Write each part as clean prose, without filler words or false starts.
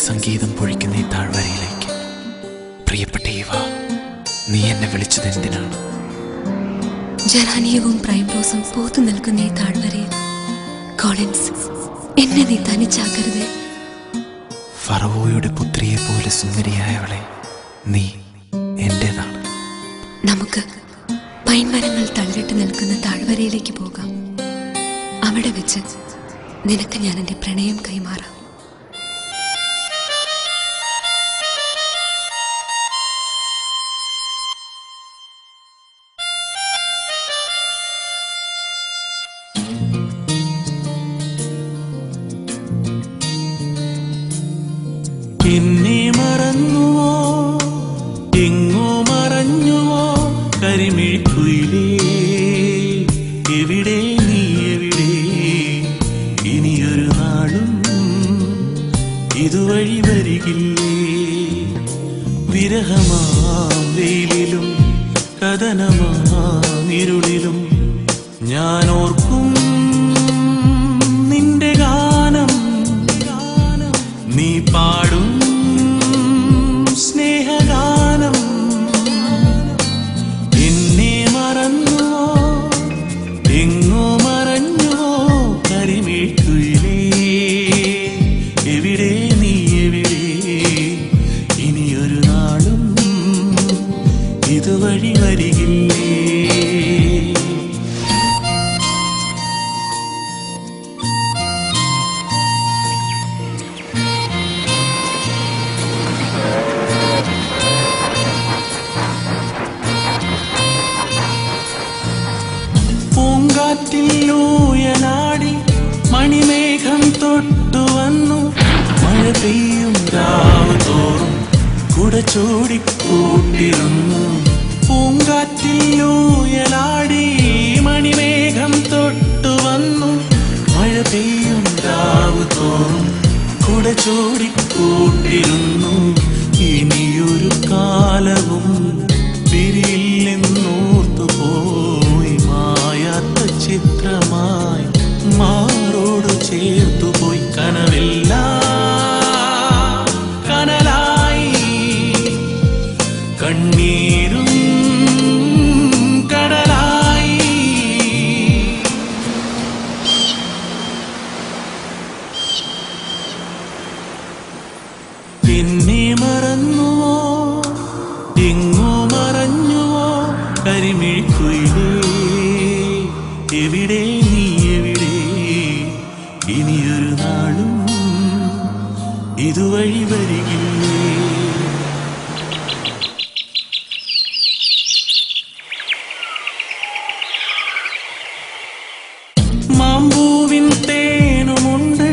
സംഗീതം പൊഴിക്കുന്ന ഈ താഴ്വരയിലേക്ക്. പ്രിയപ്പെട്ട ഈവ, നീ എന്നെ വിളിച്ചത് എന്തിനാണ്? ജറാനിയവും പ്രൈം റോസും പൂത്തു നിൽക്കുന്ന ഈ താഴ്വരയിൽ കോളിൻസ്, എന്നെ നീ തനിച്ചാക്കരുത്. ഫറവോയുടെ പുത്രിയെ പോലെ സുന്ദരിയായവളെ, നീ എന്റേതാണ്. നമുക്ക് പൈൻമരങ്ങൾ തളിരിട്ട് നിൽക്കുന്ന താഴ്വരയിലേക്ക് പോകാം. അവിടെ വെച്ച് നിനക്ക് ഞാൻ എൻ്റെ പ്രണയം കൈമാറാം. എന്നെ മറന്നുവോ, എങ്ങോ മറഞ്ഞുവോ കരിമിഴിക്കുയിലേ, എവിടെ നീ എവിടെ? ഇനിയൊരു നാളും ഇതുവഴി വരികില്ലേ? വിരഹമാം വെയിലിലും കഥനമാം ഇരുളിലും ഞാൻ ഓർക്കും നിന്റെ ഗാനം. നീ പാടും സ്നേഹഗാനം. എന്നെ മറന്നുവോ, എങ്ങോ മറഞ്ഞുവോ കരിമിഴിക്കുയിലേ, എവിടെ നീ എവിടെ? ഇനിയൊരു നാളും ഇതുവഴി വരികില്ലേ? പൂങ്കാറ്റിലൂയലാടി മണിമേഘം തൊട്ടു വന്നു. മഴ പെയ്യും രാവ് തോറും കുട ചൂടിക്കൂട്ടിരുന്നു. പൂങ്കാറ്റിലൂയലാടി മണിമേഘം തൊട്ടു വന്നു. മഴ പെയ്യും രാവ് തോറും കുട ചൂടിക്കൂട്ടിരുന്നു. ഇനിയൊരു കാലവും പിരിയില്ലെന്നോർത്തുപോയി, മായാത്ത ചിത്രമായി മാറോട് ചേർത്തുപോയി. കനവെല്ലാം കനലായി, കണ്ണീരും കടലായി. എന്നെ മറന്നുവോ, എങ്ങോ മറഞ്ഞുവോ കരിമിഴിക്കുയിലേ, എവിടെ നീ എവിടെ? ഇനിയൊരു നാളും ഇതുവഴി വരികില്ലേ? മാമ്പൂവിൻ തേനുമുണ്ട്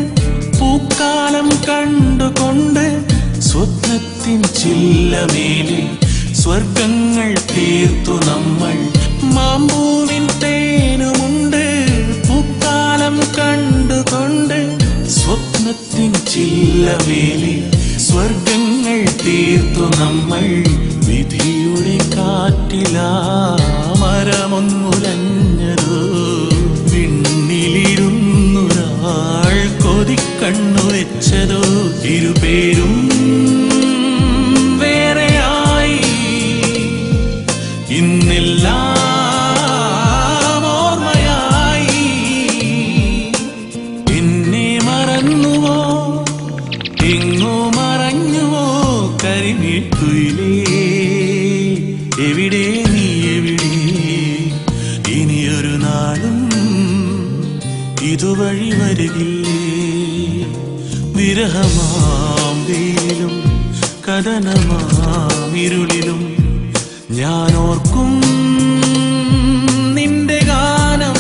പൂക്കാലം കണ്ടുകൊണ്ട്. സ്വപ്നത്തിൻ ചില്ലമേലിൽ സ്വർഗങ്ങൾ തീർത്തു നമ്മൾ. മാമ്പൂവിൻ തേനുമുണ്ട് പൂക്കാലം കണ്ടുകൊണ്ട്. സ്വപ്നത്തിൻ ചില്ലമേലിൽ സ്വർഗങ്ങൾ തീർത്തു നമ്മൾ. വിധിയുടെ കാറ്റിലാ മരമൊന്നുലഞ്ഞതോ, വിണ്ണിലിരുന്നൊരാൾ കൊതിക്കണ്ണു വെച്ചതോ. ഇരുപേരും വേറെയായി, ഇന്നെല്ലാം ഓർമ്മയായി. എന്നെ മറന്നുവോ, എങ്ങോ മറഞ്ഞുവോ കരിമിഴിക്കുയിലേ, എവിടെ നീ എവിടെ? ഇനിയൊരു നാളും ഇതുവഴി വരികില്ലേ? വിരഹമാം വെയിലും കഥനമാം ഇരുളിലും ഞാൻ ഓർക്കും നിന്റെ ഗാനം.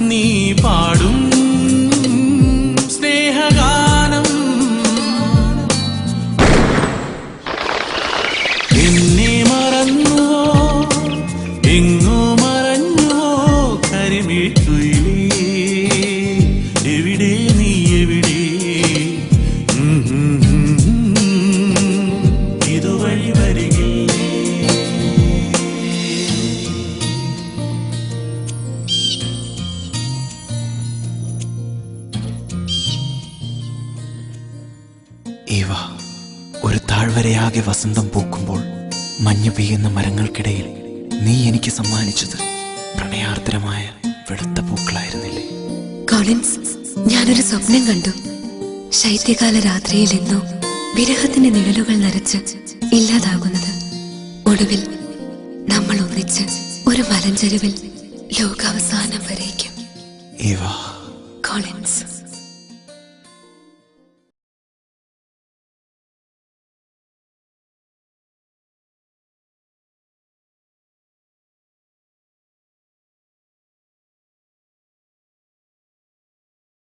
നീ പാടും സ്നേഹഗാനം. എന്നെ മറന്നുവോ, എങ്ങോ മറഞ്ഞുവോ കരിമിഴിക്കുയിലേ, എവിടെ നീ എവിടെ? ഇതുവഴി വരികില്ലേ? താഴ്വരയാകെ വസന്തം പൂക്കുമ്പോൾ മഞ്ഞു പെയ്യുന്ന മരങ്ങൾക്കിടയിൽ നീ എനിക്ക് സമ്മാനിച്ചത് പ്രണയാർദ്രമായ വെളുത്ത പൂക്കളായിരുന്നില്ലേ? കോളിൻസ്, ഞാനൊരു സ്വപ്നം കണ്ടു. ശൈത്യകാല രാത്രിയിൽ എന്തോ വിരഹത്തിന്റെ നിഴലുകൾ നരച്ച് ഇല്ലാതാകുന്നത്. ഒടുവിൽ നമ്മൾ ഒന്നിച്ച് ഒരു മലഞ്ചെരുവിൽ ലോകാവസാനം വരേക്കും. ഇവ കോളിൻസ്.